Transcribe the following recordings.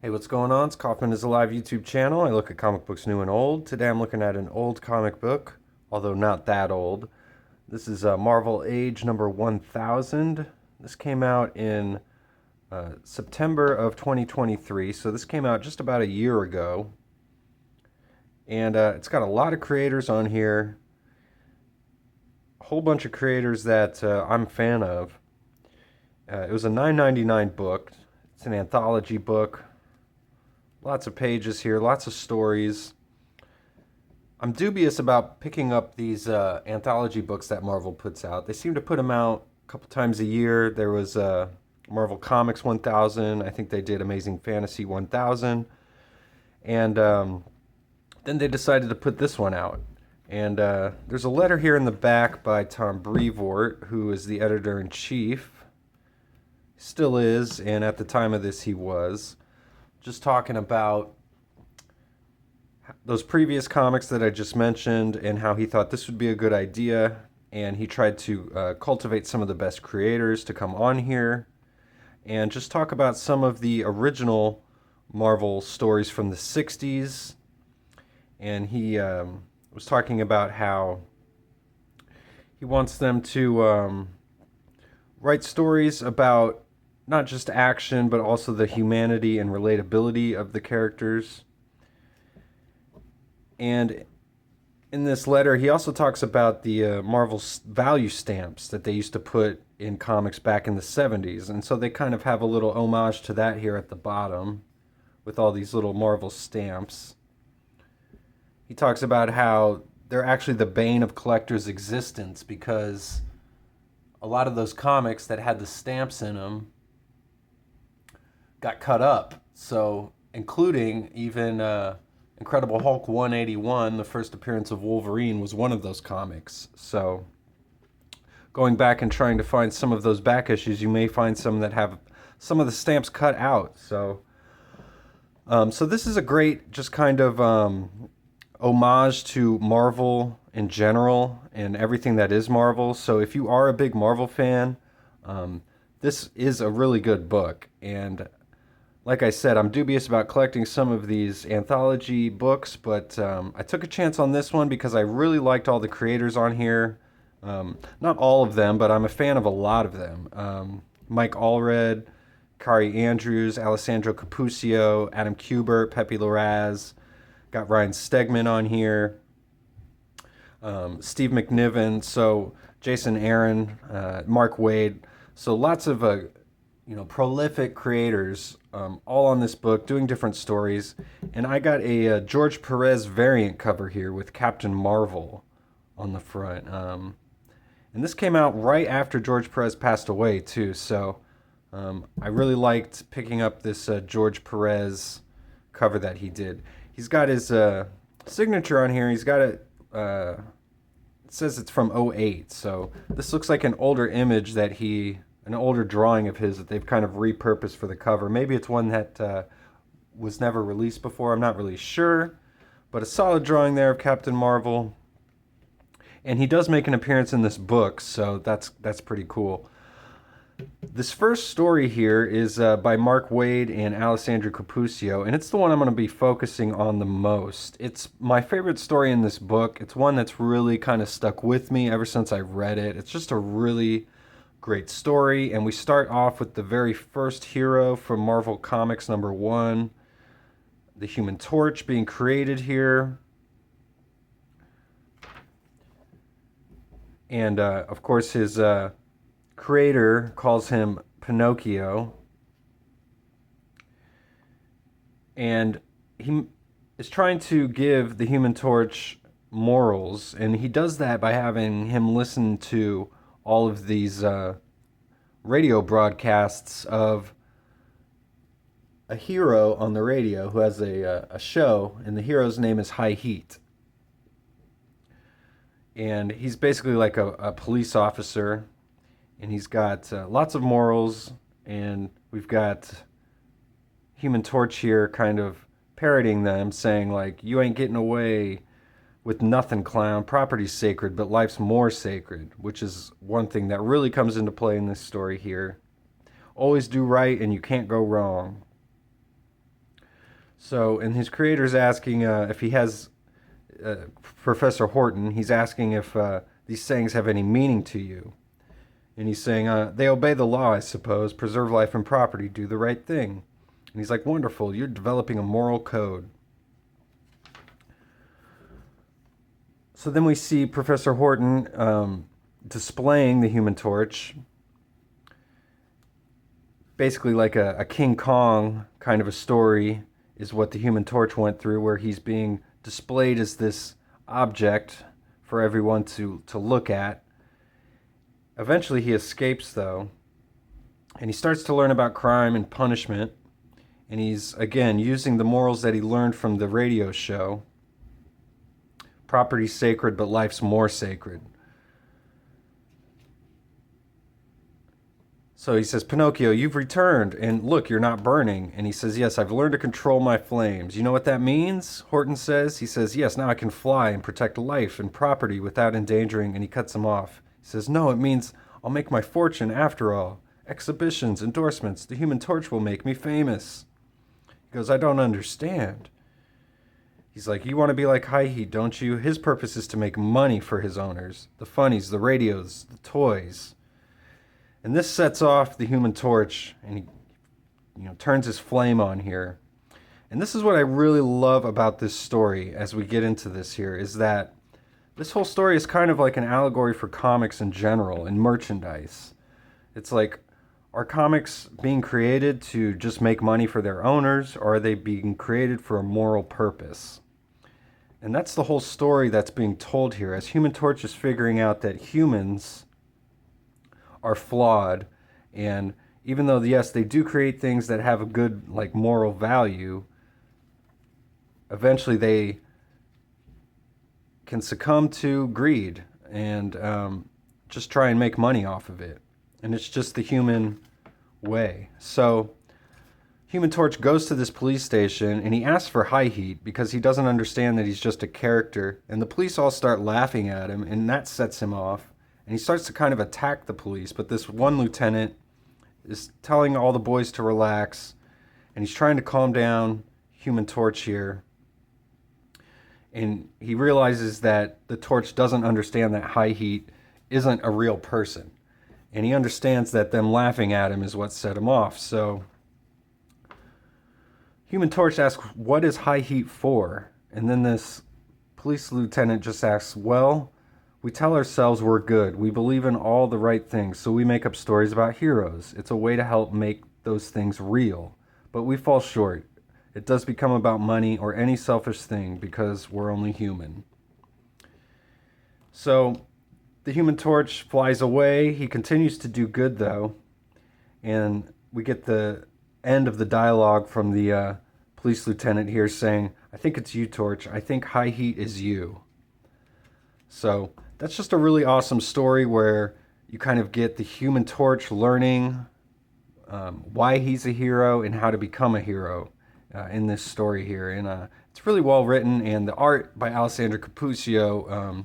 Hey, what's going on? It's Kaufman is Alive YouTube channel. I look at comic books new and old. Today I'm looking at an old comic book, although not that old. This is Marvel Age number 1000. This came out in September of 2023, so this came out just about a year ago. And it's got a lot of creators on here, a whole bunch of creators that I'm a fan of. It was a $9.99 book. It's an anthology book. Lots of pages here, lots of stories. I'm dubious about picking up these anthology books that Marvel puts out. They seem to put them out a couple times a year. There was Marvel Comics 1000. I think they did Amazing Fantasy 1000. And then they decided to put this one out. And there's a letter here in the back by Tom Brevoort, who is the editor-in-chief. Still is, and at the time of this he was. Just talking about those previous comics that I just mentioned and how he thought this would be a good idea. And he tried to cultivate some of the best creators to come on here and just talk about some of the original Marvel stories from the 60s. And he was talking about how he wants them to write stories about not just action, but also the humanity and relatability of the characters. And in this letter, he also talks about the Marvel value stamps that they used to put in comics back in the 70s. And so they kind of have a little homage to that here at the bottom with all these little Marvel stamps. He talks about how they're actually the bane of collectors' existence because a lot of those comics that had the stamps in them got cut up. So, including even Incredible Hulk 181, the first appearance of Wolverine, was one of those comics. So, going back and trying to find some of those back issues, you may find some that have some of the stamps cut out. So, so this is a great, just kind of homage to Marvel in general and everything that is Marvel. So, if you are a big Marvel fan, this is a really good book. And like I said, I'm dubious about collecting some of these anthology books, but I took a chance on this one because I really liked all the creators on here. Not all of them, but I'm a fan of a lot of them. Mike Allred, Kari Andrews, Alessandro Cappuccio, Adam Kubert, Pepe Larraz. Got Ryan Stegman on here. Steve McNiven, so Jason Aaron, Mark Waid. So lots of prolific creators all on this book doing different stories. And I got a George Perez variant cover here with Captain Marvel on the front. And this came out right after George Perez passed away too. So I really liked picking up this George Perez cover that he did. He's got his signature on here. He's got it. It says it's from '08. So this looks like an older image an older drawing of his that they've kind of repurposed for the cover. Maybe it's one that was never released before. I'm not really sure. But a solid drawing there of Captain Marvel. And he does make an appearance in this book, so that's pretty cool. This first story here is by Mark Waid and Alessandro Cappuccio, and it's the one I'm going to be focusing on the most. It's my favorite story in this book. It's one that's really kind of stuck with me ever since I read it. It's just a really great story, and we start off with the very first hero from Marvel Comics number 1, the Human Torch, being created here. And of course his creator calls him Pinocchio, and he is trying to give the Human Torch morals, and he does that by having him listen to all of these radio broadcasts of a hero on the radio who has a show, and the hero's name is High Heat. And he's basically like a police officer, and he's got lots of morals, and we've got Human Torch here kind of parroting them, saying like, you ain't getting away with nothing, clown. Property's sacred, but life's more sacred, which is one thing that really comes into play in this story here. Always do right, and you can't go wrong. So, and his creator's asking if he has Professor Horton. He's asking if these sayings have any meaning to you. And he's saying, they obey the law, I suppose, preserve life and property, do the right thing. And he's like, wonderful, you're developing a moral code. So then we see Professor Horton displaying the Human Torch, basically like a King Kong kind of a story is what the Human Torch went through, where he's being displayed as this object for everyone to look at. Eventually he escapes, though, and he starts to learn about crime and punishment, and he's, again, using the morals that he learned from the radio show. Property's sacred, but life's more sacred. So he says, Pinocchio, you've returned, and look, you're not burning. And he says, yes, I've learned to control my flames. You know what that means? Horton says. He says, yes, now I can fly and protect life and property without endangering, and he cuts him off. He says, no, it means I'll make my fortune after all. Exhibitions, endorsements, the Human Torch will make me famous. He goes, I don't understand. He's like, you want to be like High Heat, don't you? His purpose is to make money for his owners. The funnies, the radios, the toys. And this sets off the Human Torch, and he turns his flame on here. And this is what I really love about this story as we get into this here, is that this whole story is kind of like an allegory for comics in general and merchandise. It's like, are comics being created to just make money for their owners, or are they being created for a moral purpose? And that's the whole story that's being told here, as Human Torch is figuring out that humans are flawed, and even though, yes, they do create things that have a good, like, moral value, eventually they can succumb to greed and just try and make money off of it. And it's just the human way. So Human Torch goes to this police station, and he asks for High Heat because he doesn't understand that he's just a character. And the police all start laughing at him, and that sets him off. And he starts to kind of attack the police, but this one lieutenant is telling all the boys to relax, and he's trying to calm down Human Torch here. And he realizes that the Torch doesn't understand that High Heat isn't a real person. And he understands that them laughing at him is what set him off. So Human Torch asks, what is High Heat for? And then this police lieutenant just asks, well, we tell ourselves we're good. We believe in all the right things, so we make up stories about heroes. It's a way to help make those things real. But we fall short. It does become about money or any selfish thing because we're only human. So the Human Torch flies away. He continues to do good, though. And we get the end of the dialogue from the police lieutenant here saying, I think it's you, Torch. I think High Heat is you. So that's just a really awesome story where you kind of get the Human Torch learning why he's a hero and how to become a hero in this story here. And it's really well written, and the art by Alessandro Cappuccio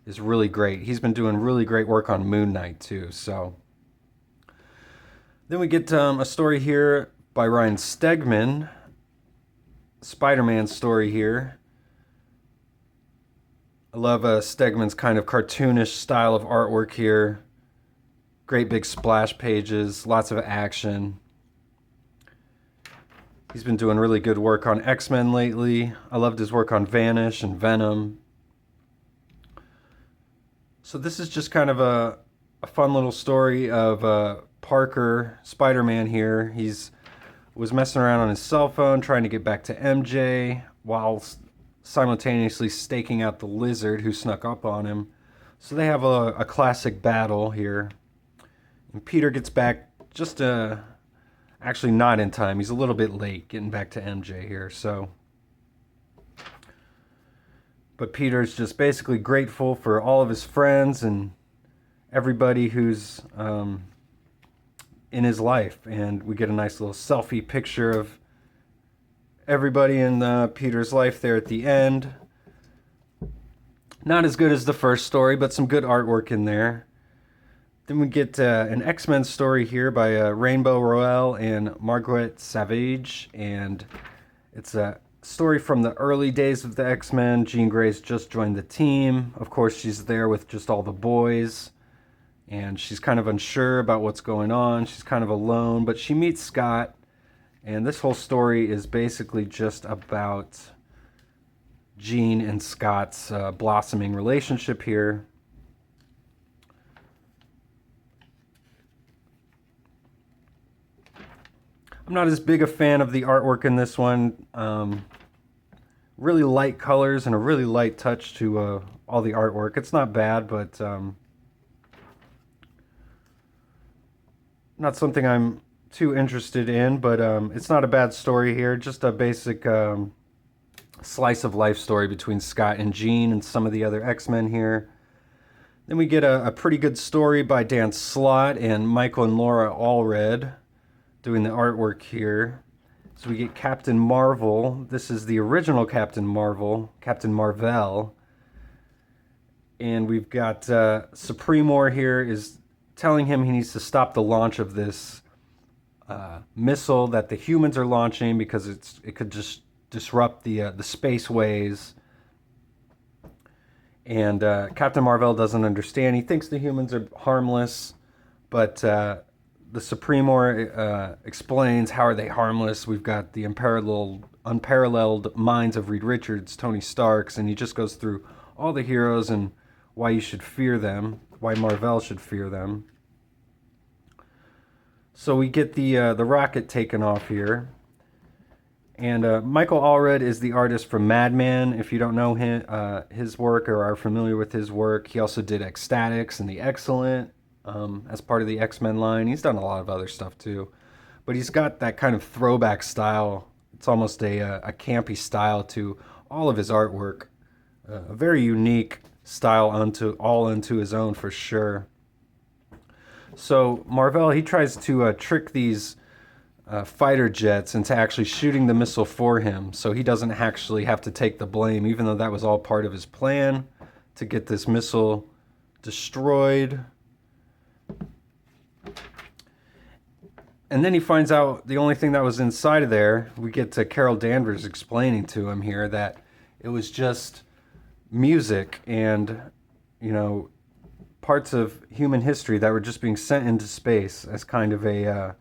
is really great. He's been doing really great work on Moon Knight too. So then we get a story here by Ryan Stegman, Spider-Man story here. I love Stegman's kind of cartoonish style of artwork here. Great big splash pages, lots of action. He's been doing really good work on X-Men lately. I loved his work on Vanish and Venom. So this is just kind of a fun little story of Parker, Spider-Man here. He's was messing around on his cell phone trying to get back to MJ while simultaneously staking out the lizard who snuck up on him. So they have a classic battle here. And Peter gets back just actually not in time. He's a little bit late getting back to MJ here. So, but Peter's just basically grateful for all of his friends and everybody who's in his life. And we get a nice little selfie picture of everybody in Peter's life there at the end. Not as good as the first story, but some good artwork in there. Then we get an X-Men story here by Rainbow Roel and Margaret Savage. And It's a story from the early days of the X-Men. Jean Grey's just joined the team. Of course, she's there with just all the boys, and she's kind of unsure about what's going on. She's kind of alone, but she meets Scott, and this whole story is basically just about Jean and Scott's blossoming relationship here. I'm not as big a fan of the artwork in this one. Really light colors and a really light touch to all the artwork. It's not bad, but not something I'm too interested in. But it's not a bad story here. Just a basic slice of life story between Scott and Jean and some of the other X-Men here. Then we get a pretty good story by Dan Slott and Michael and Laura Allred doing the artwork here. So we get Captain Marvel. This is the original Captain Marvel, Captain Marvel. And we've got Supremor here is telling him he needs to stop the launch of this missile that the humans are launching because it could just disrupt the spaceways. And Captain Marvel doesn't understand. He thinks the humans are harmless, but the Supremor explains how are they harmless. We've got the unparalleled minds of Reed Richards, Tony Starks, and he just goes through all the heroes and why you should fear them, why Marvel should fear them. So we get the rocket taken off here. And Michael Allred is the artist from Madman. If you don't know his work or are familiar with his work, he also did Ecstatics and The Excellent as part of the X-Men line. He's done a lot of other stuff too. But he's got that kind of throwback style. It's almost a campy style to all of his artwork. A very unique style unto his own for sure. So Marvel, he tries to trick these fighter jets into actually shooting the missile for him, so he doesn't actually have to take the blame, even though that was all part of his plan to get this missile destroyed. And then he finds out the only thing that was inside of there, we get to Carol Danvers explaining to him here that it was just music and, parts of human history that were just being sent into space as kind of a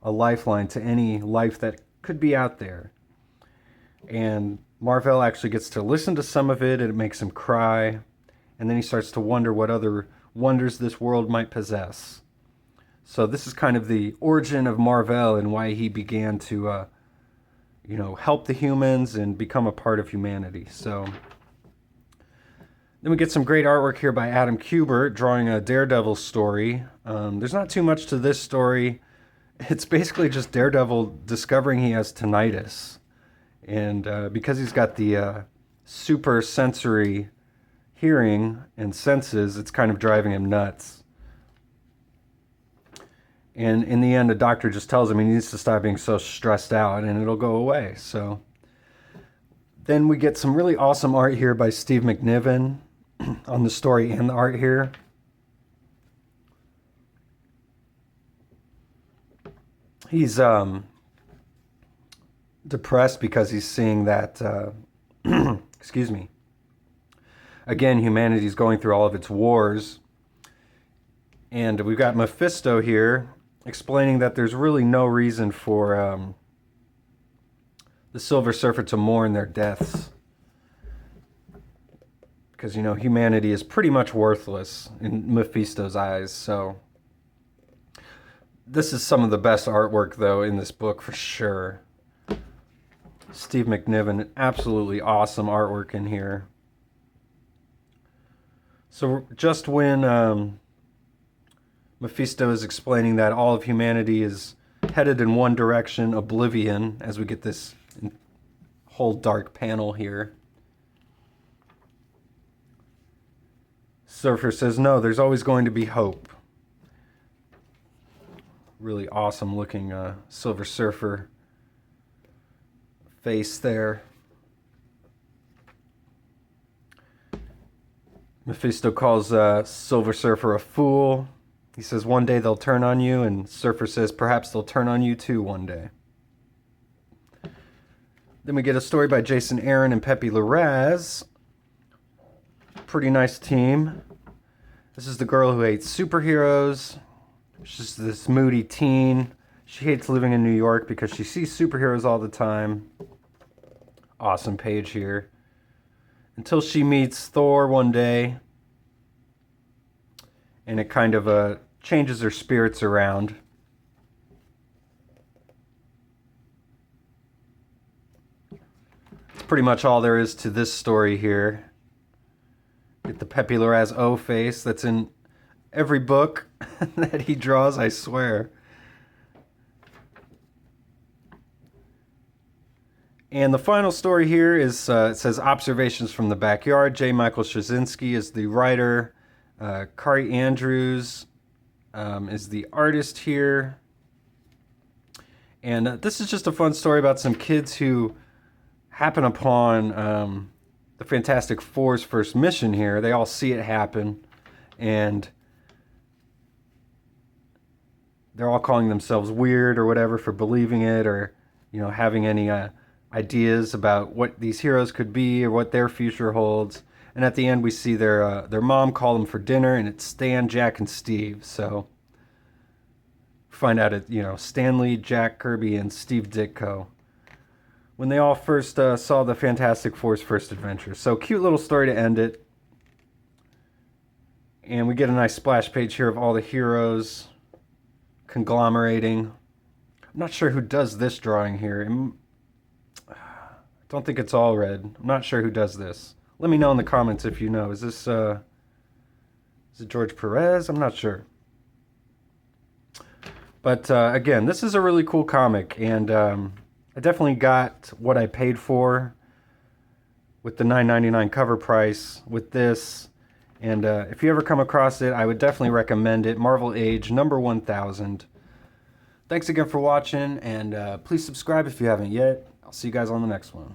lifeline to any life that could be out there. And Marvel actually gets to listen to some of it, and it makes him cry. And then he starts to wonder what other wonders this world might possess. So this is kind of the origin of Marvel and why he began to, help the humans and become a part of humanity. So then we get some great artwork here by Adam Kubert drawing a Daredevil story. There's not too much to this story. It's basically just Daredevil discovering he has tinnitus. And because he's got the super sensory hearing and senses, it's kind of driving him nuts. And in the end, the doctor just tells him he needs to stop being so stressed out and it'll go away. So then we get some really awesome art here by Steve McNiven on the story and the art here. He's depressed because he's seeing that, excuse me, again, humanity's going through all of its wars. And we've got Mephisto here explaining that there's really no reason for the Silver Surfer to mourn their deaths. Because, humanity is pretty much worthless in Mephisto's eyes, so this is some of the best artwork, though, in this book for sure. Steve McNiven, absolutely awesome artwork in here. So just when Mephisto is explaining that all of humanity is headed in one direction, oblivion, as we get this whole dark panel here, Surfer says, no, there's always going to be hope. Really awesome looking Silver Surfer face there. Mephisto calls Silver Surfer a fool. He says one day they'll turn on you, and Surfer says perhaps they'll turn on you too one day. Then we get a story by Jason Aaron and Pepe Larraz. Pretty nice team. This is the girl who hates superheroes. She's this moody teen. She hates living in New York because she sees superheroes all the time. Awesome page here. Until she meets Thor one day. And it kind of changes her spirits around. That's pretty much all there is to this story here. Get the Pepe Larraz O face that's in every book that he draws, I swear. And the final story here is, it says Observations from the Backyard. J. Michael Straczynski is the writer. Kari Andrews is the artist here. And this is just a fun story about some kids who happen upon the Fantastic Four's first mission here. They all see it happen, and they're all calling themselves weird or whatever for believing it, or, you know, having any ideas about what these heroes could be or what their future holds. And at the end, we see their mom call them for dinner, and it's Stan, Jack, and Steve. So find out it, you know, Stanley, Jack Kirby, and Steve Ditko, when they all first saw the Fantastic Four's first adventure. So cute little story to end it. And we get a nice splash page here of all the heroes conglomerating. I'm not sure who does this drawing here. I don't think it's all red. I'm not sure who does this. Let me know in the comments if you know. Is this is it George Perez? I'm not sure. But again, this is a really cool comic, and I definitely got what I paid for with the $9.99 cover price with this. And if you ever come across it, I would definitely recommend it. Marvel Age, number 1000. Thanks again for watching, and please subscribe if you haven't yet. I'll see you guys on the next one.